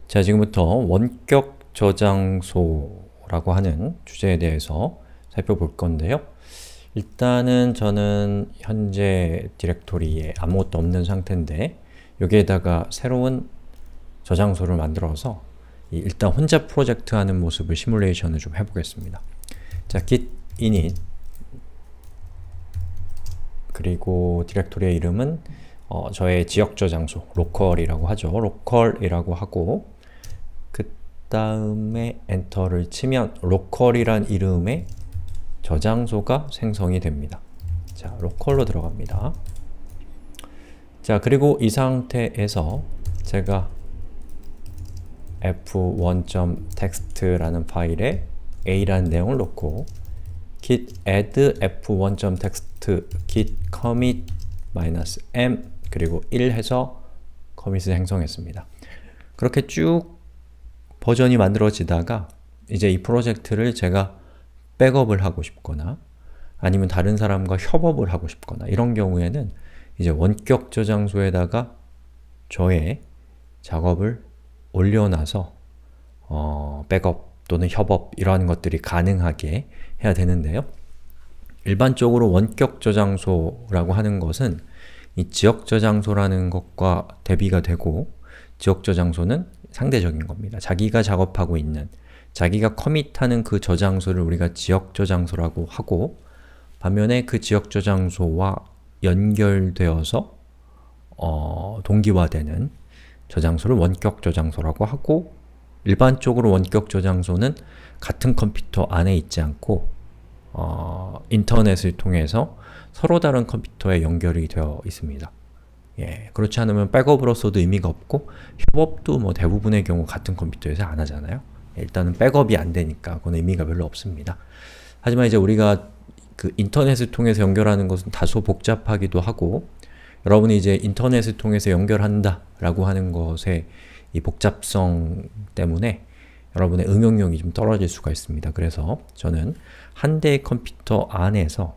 자, 지금부터 원격 저장소라고 하는 주제에 대해서 살펴볼 건데요. 일단은 저는 현재 디렉토리에 아무것도 없는 상태인데 여기에다가 새로운 저장소를 만들어서 일단 혼자 프로젝트 하는 모습을 시뮬레이션을 좀 해보겠습니다. 자, git init 그리고 디렉토리의 이름은 저의 지역 저장소, 로컬이라고 하죠. 로컬이라고 하고 그 다음에 엔터를 치면 로컬이란 이름의 저장소가 생성이 됩니다. 자, 로컬로 들어갑니다. 자, 그리고 이 상태에서 제가 f1.txt라는 파일에 a라는 내용을 넣고 git add f1.txt git commit -m 그리고 1 해서 커밋을 생성했습니다. 그렇게 쭉 버전이 만들어지다가 이제 이 프로젝트를 제가 백업을 하고 싶거나 아니면 다른 사람과 협업을 하고 싶거나 이런 경우에는 이제 원격 저장소에다가 저의 작업을 올려놔서 백업 또는 협업 이러한 것들이 가능하게 해야 되는데요. 일반적으로 원격 저장소라고 하는 것은 이 지역 저장소라는 것과 대비가 되고 지역 저장소는 상대적인 겁니다. 자기가 작업하고 있는, 자기가 커밋하는 그 저장소를 우리가 지역 저장소라고 하고 반면에 그 지역 저장소와 연결되어서 동기화되는 저장소를 원격 저장소라고 하고 일반적으로 원격 저장소는 같은 컴퓨터 안에 있지 않고 인터넷을 통해서 서로 다른 컴퓨터에 연결이 되어 있습니다. 예, 그렇지 않으면 백업으로서도 의미가 없고 협업도 뭐 대부분의 경우 같은 컴퓨터에서 안 하잖아요. 일단은 백업이 안 되니까 그건 의미가 별로 없습니다. 하지만 이제 우리가 그 인터넷을 통해서 연결하는 것은 다소 복잡하기도 하고 여러분이 이제 인터넷을 통해서 연결한다 라고 하는 것의 이 복잡성 때문에 여러분의 응용력이 좀 떨어질 수가 있습니다. 그래서 저는 한 대의 컴퓨터 안에서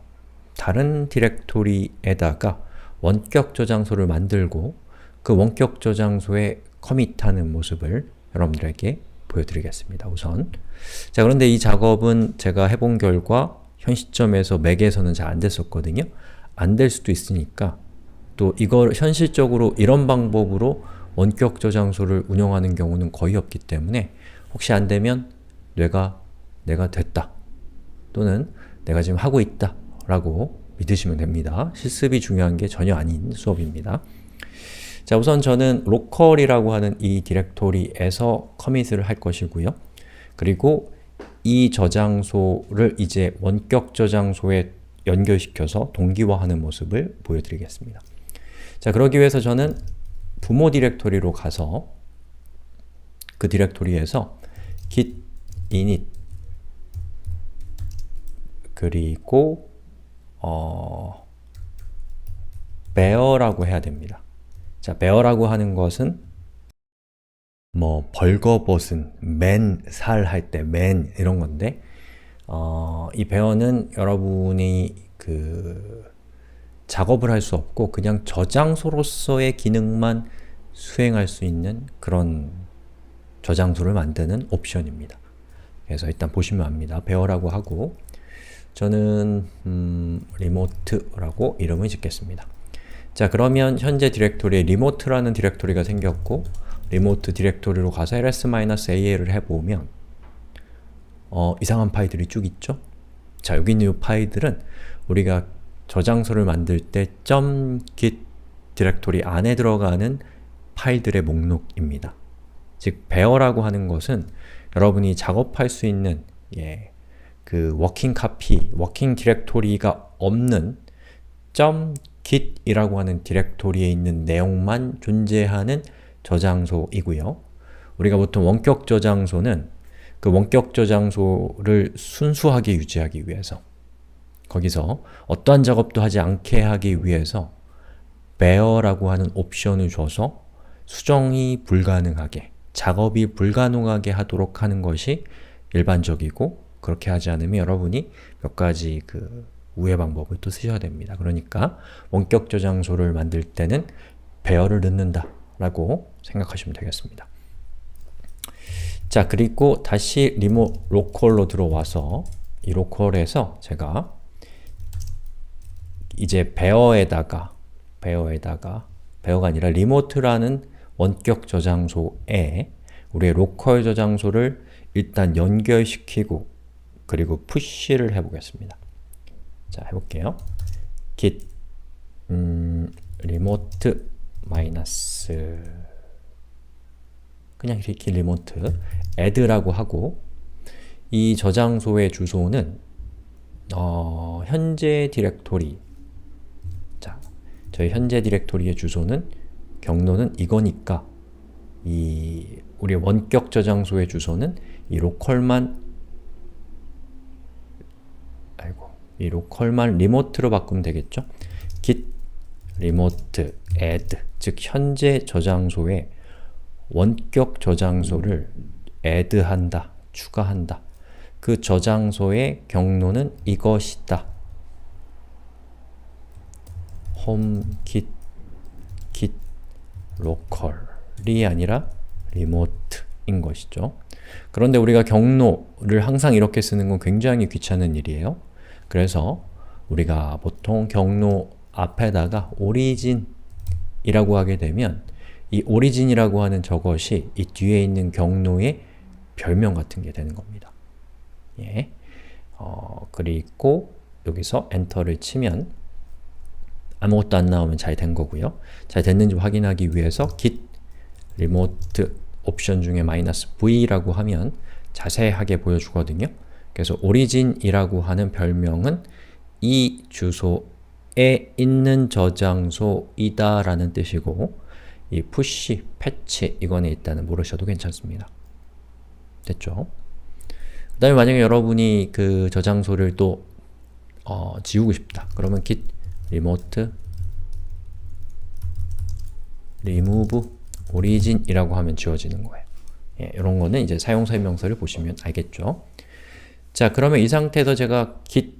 다른 디렉토리에다가 원격 저장소를 만들고 그 원격 저장소에 커밋하는 모습을 여러분들에게 보여드리겠습니다. 우선 자, 그런데 이 작업은 제가 해본 결과 현 시점에서 맥에서는 잘 안 됐었거든요. 안 될 수도 있으니까 또 이걸 현실적으로 이런 방법으로 원격 저장소를 운영하는 경우는 거의 없기 때문에 혹시 안 되면 내가 됐다 또는 내가 지금 하고 있다 라고 믿으시면 됩니다. 실습이 중요한 게 전혀 아닌 수업입니다. 자, 우선 저는 로컬이라고 하는 이 디렉토리에서 커밋을 할 것이고요. 그리고 이 저장소를 이제 원격 저장소에 연결시켜서 동기화하는 모습을 보여드리겠습니다. 자, 그러기 위해서 저는 부모 디렉토리로 가서 그 디렉토리에서 git init 그리고 bear라고 해야 됩니다. 자, bear라고 하는 것은 뭐 벌거벗은, 맨, 살 할 때 맨 이런 건데 이 bear는 여러분이 그 작업을 할 수 없고 그냥 저장소로서의 기능만 수행할 수 있는 그런 저장소를 만드는 옵션입니다. 그래서 일단 보시면 압니다. bear라고 하고 저는 remote라고 이름을 짓겠습니다. 자, 그러면 현재 디렉토리에 remote라는 디렉토리가 생겼고 remote 디렉토리로 가서 ls-al을 해보면 이상한 파일들이 쭉 있죠? 자, 여기 있는 이 파일들은 우리가 저장소를 만들 때 .git 디렉토리 안에 들어가는 파일들의 목록입니다. 즉, bear라고 하는 것은 여러분이 작업할 수 있는 그 워킹 카피, 워킹 디렉토리가 없는 .git이라고 하는 디렉토리에 있는 내용만 존재하는 저장소이고요. 우리가 보통 원격 저장소는 그 원격 저장소를 순수하게 유지하기 위해서 거기서 어떠한 작업도 하지 않게 하기 위해서 bear라고 하는 옵션을 줘서 수정이 불가능하게, 작업이 불가능하게 하도록 하는 것이 일반적이고 그렇게 하지 않으면 여러분이 몇 가지 그 우회 방법을 또 쓰셔야 됩니다. 그러니까 원격 저장소를 만들 때는 bear를 넣는다 라고 생각하시면 되겠습니다. 자, 그리고 다시 로컬로 들어와서 이 로컬에서 제가 이제 베어가 아니라 리모트라는 원격 저장소에 우리의 로컬 저장소를 일단 연결시키고 그리고 푸시를 해보겠습니다. 자, 해볼게요. git remote 마이너스 그냥 이렇게 리모트 add라고 하고 이 저장소의 주소는 현재 디렉토리 자, 저희 현재 디렉토리의 주소는 경로는 이거니까 우리 원격 저장소의 주소는 이 로컬만 리모트로 바꾸면 되겠죠? git remote add 즉 현재 저장소에 원격 저장소를 add한다, 추가한다. 그 저장소의 경로는 이것이다. home git local이 아니라 remote인 것이죠. 그런데 우리가 경로를 항상 이렇게 쓰는 건 굉장히 귀찮은 일이에요. 그래서 우리가 보통 경로 앞에다가 origin이라고 하게 되면 이 origin이라고 하는 저것이 이 뒤에 있는 경로의 별명 같은 게 되는 겁니다. 예. 그리고 여기서 엔터를 치면 아무것도 안 나오면 잘 된 거고요. 잘 됐는지 확인하기 위해서 git remote 옵션 중에 -v라고 하면 자세하게 보여주거든요. 그래서 origin이라고 하는 별명은 이 주소에 있는 저장소이다 라는 뜻이고 이 push, patch 이거는 일단은 모르셔도 괜찮습니다. 됐죠? 그 다음에 만약에 여러분이 그 저장소를 또 지우고 싶다. 그러면 git remote remove origin 이라고 하면 지워지는 거예요. 예, 이런 거는 이제 사용 설명서를 보시면 알겠죠? 자, 그러면 이 상태에서 제가 git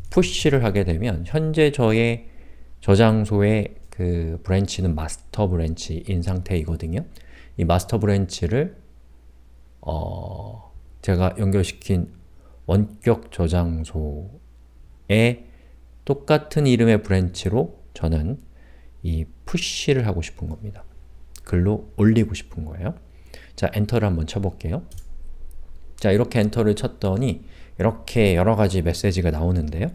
push를 하게 되면 현재 저의 저장소의 그 브랜치는 마스터 브랜치인 상태이거든요. 이 마스터 브랜치를 제가 연결시킨 원격 저장소에 똑같은 이름의 브랜치로 저는 이 push를 하고 싶은 겁니다. 글로 올리고 싶은 거예요. 자, 엔터를 한번 쳐볼게요. 자, 이렇게 엔터를 쳤더니 이렇게 여러가지 메시지가 나오는데요.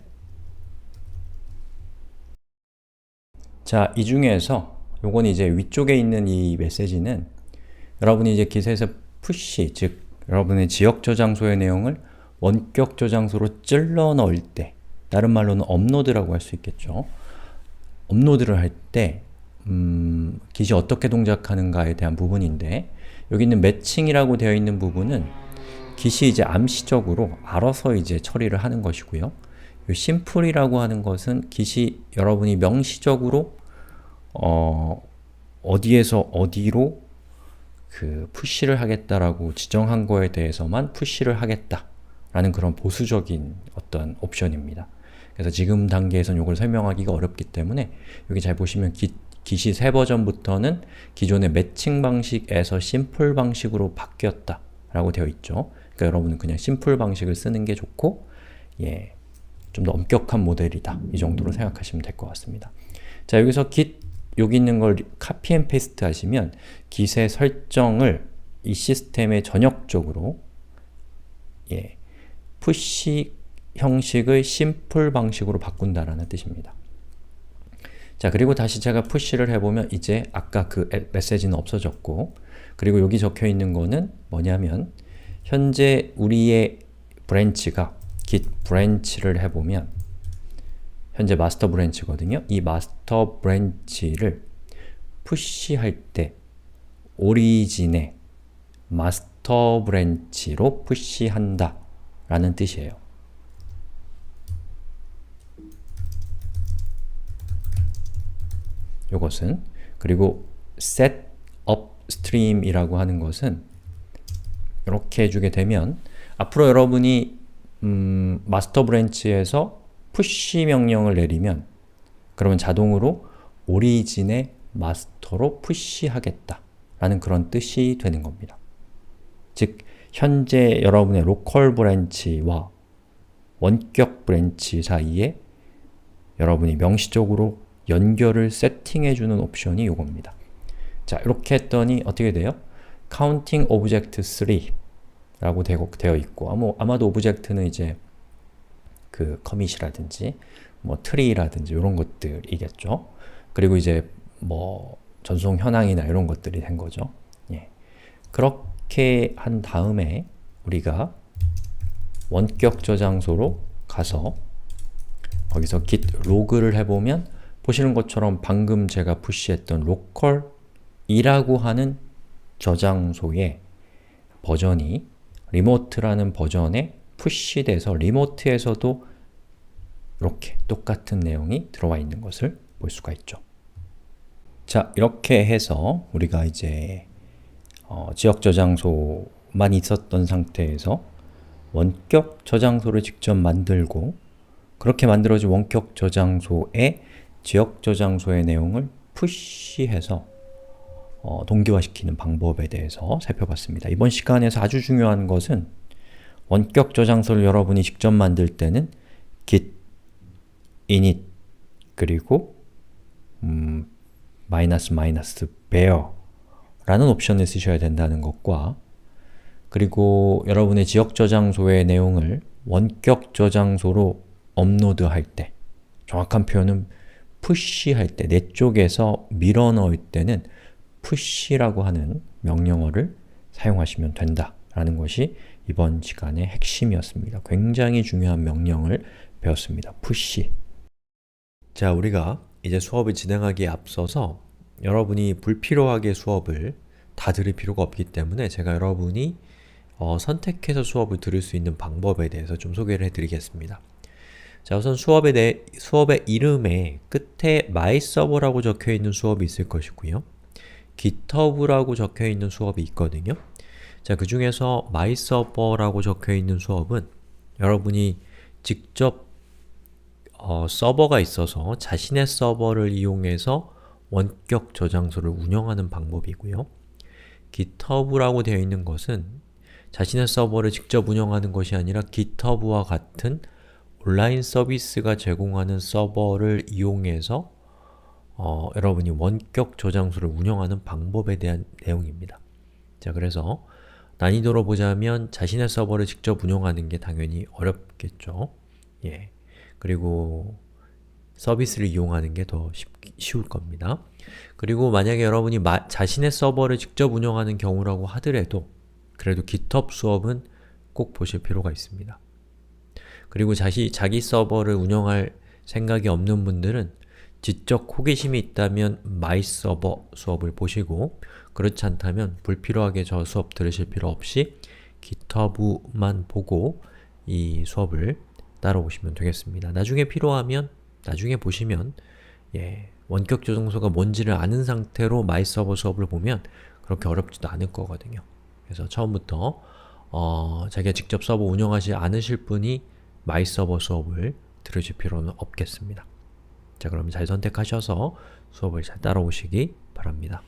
자, 이 중에서 요건 이제 위쪽에 있는 이 메시지는 여러분이 이제 git에서 push, 즉 여러분의 지역 저장소의 내용을 원격 저장소로 찔러 넣을 때, 다른 말로는 업로드라고 할 수 있겠죠. 업로드를 할 때 git이 어떻게 동작하는가에 대한 부분인데, 여기 있는 매칭이라고 되어 있는 부분은 git이 이제 암시적으로 알아서 이제 처리를 하는 것이고요. 이 simple이라고 하는 것은 git이 여러분이 명시적으로 어디에서 어디로 그 푸시를 하겠다라고 지정한 거에 대해서만 푸시를 하겠다 라는 그런 보수적인 어떤 옵션입니다. 그래서 지금 단계에서는 이걸 설명하기가 어렵기 때문에 여기 잘 보시면 git이 새 버전부터는 기존의 매칭 방식에서 심플 방식으로 바뀌었다 라고 되어 있죠. 그러니까 여러분은 그냥 심플 방식을 쓰는 게 좋고, 예, 좀 더 엄격한 모델이다 이 정도로 생각하시면 될 것 같습니다. 자, 여기서 git 여기 있는 걸 카피 앤 페이스트 하시면 git의 설정을 이 시스템의 전역적으로, 예, 푸시 형식의 심플 방식으로 바꾼다라는 뜻입니다. 자, 그리고 다시 제가 푸시를 해보면 이제 아까 그 메시지는 없어졌고, 그리고 여기 적혀 있는 거는 뭐냐면 현재 우리의 브랜치가 git 브랜치를 해보면 현재 마스터 브랜치거든요. 이 마스터 브랜치를 푸시할 때 오리진의 마스터 브랜치로 푸시한다 라는 뜻이에요. 요것은, 그리고 set upstream 이라고 하는 것은 이렇게 해주게 되면 앞으로 여러분이 마스터 브랜치에서 푸시 명령을 내리면 그러면 자동으로 오리진의 마스터로 푸시하겠다 라는 그런 뜻이 되는 겁니다. 즉 현재 여러분의 로컬 브랜치와 원격 브랜치 사이에 여러분이 명시적으로 연결을 세팅해주는 옵션이 이겁니다. 자, 이렇게 했더니 어떻게 돼요? Counting Object 3 라고 되어 있고, 아마도 오브젝트는 이제 그 커밋이라든지 뭐 트리라든지 이런 것들이겠죠. 그리고 이제 뭐 전송 현황이나 이런 것들이 된 거죠. 예. 그렇게 한 다음에 우리가 원격 저장소로 가서 거기서 git 로그를 해보면 보시는 것처럼 방금 제가 푸시했던 로컬이라고 하는 저장소의 버전이 리모트라는 버전에 푸시돼서 리모트에서도 이렇게 똑같은 내용이 들어와 있는 것을 볼 수가 있죠. 자, 이렇게 해서 우리가 이제 지역 저장소만 있었던 상태에서 원격 저장소를 직접 만들고 그렇게 만들어진 원격 저장소에 지역 저장소의 내용을 푸시해서 동기화시키는 방법에 대해서 살펴봤습니다. 이번 시간에서 아주 중요한 것은 원격 저장소를 여러분이 직접 만들 때는 git init 그리고 "-bear" 라는 옵션을 쓰셔야 된다는 것과 그리고 여러분의 지역 저장소의 내용을 원격 저장소로 업로드할 때, 정확한 표현은 푸시할 때, 내 쪽에서 밀어 넣을 때는 push라고 하는 명령어를 사용하시면 된다 라는 것이 이번 시간의 핵심이었습니다. 굉장히 중요한 명령을 배웠습니다. push. 자, 우리가 이제 수업을 진행하기에 앞서서 여러분이 불필요하게 수업을 다 들을 필요가 없기 때문에 제가 여러분이 선택해서 수업을 들을 수 있는 방법에 대해서 좀 소개를 해드리겠습니다. 자, 우선 수업의 이름에 끝에 myserver라고 적혀있는 수업이 있을 것이고요. github라고 적혀있는 수업이 있거든요. 자, 그 중에서 myserver라고 적혀있는 수업은 여러분이 직접 서버가 있어서 자신의 서버를 이용해서 원격 저장소를 운영하는 방법이고요. github라고 되어 있는 것은 자신의 서버를 직접 운영하는 것이 아니라 github와 같은 온라인 서비스가 제공하는 서버를 이용해서 여러분이 원격 저장소를 운영하는 방법에 대한 내용입니다. 자, 그래서 난이도로 보자면 자신의 서버를 직접 운영하는 게 당연히 어렵겠죠. 예. 그리고 서비스를 이용하는 게 더 쉬울 겁니다. 그리고 만약에 여러분이 자신의 서버를 직접 운영하는 경우라고 하더라도 그래도 GitHub 수업은 꼭 보실 필요가 있습니다. 그리고 자기 서버를 운영할 생각이 없는 분들은 지적 호기심이 있다면 myserver 수업을 보시고 그렇지 않다면 불필요하게 저 수업 들으실 필요 없이 GitHub만 보고 이 수업을 따라오시면 되겠습니다. 나중에 필요하면 나중에 보시면 원격 저장소가 뭔지를 아는 상태로 myserver 수업을 보면 그렇게 어렵지도 않을 거거든요. 그래서 처음부터 자기가 직접 서버 운영하지 않으실 분이 myserver 수업을 들으실 필요는 없겠습니다. 자, 그럼 잘 선택하셔서 수업을 잘 따라오시기 바랍니다.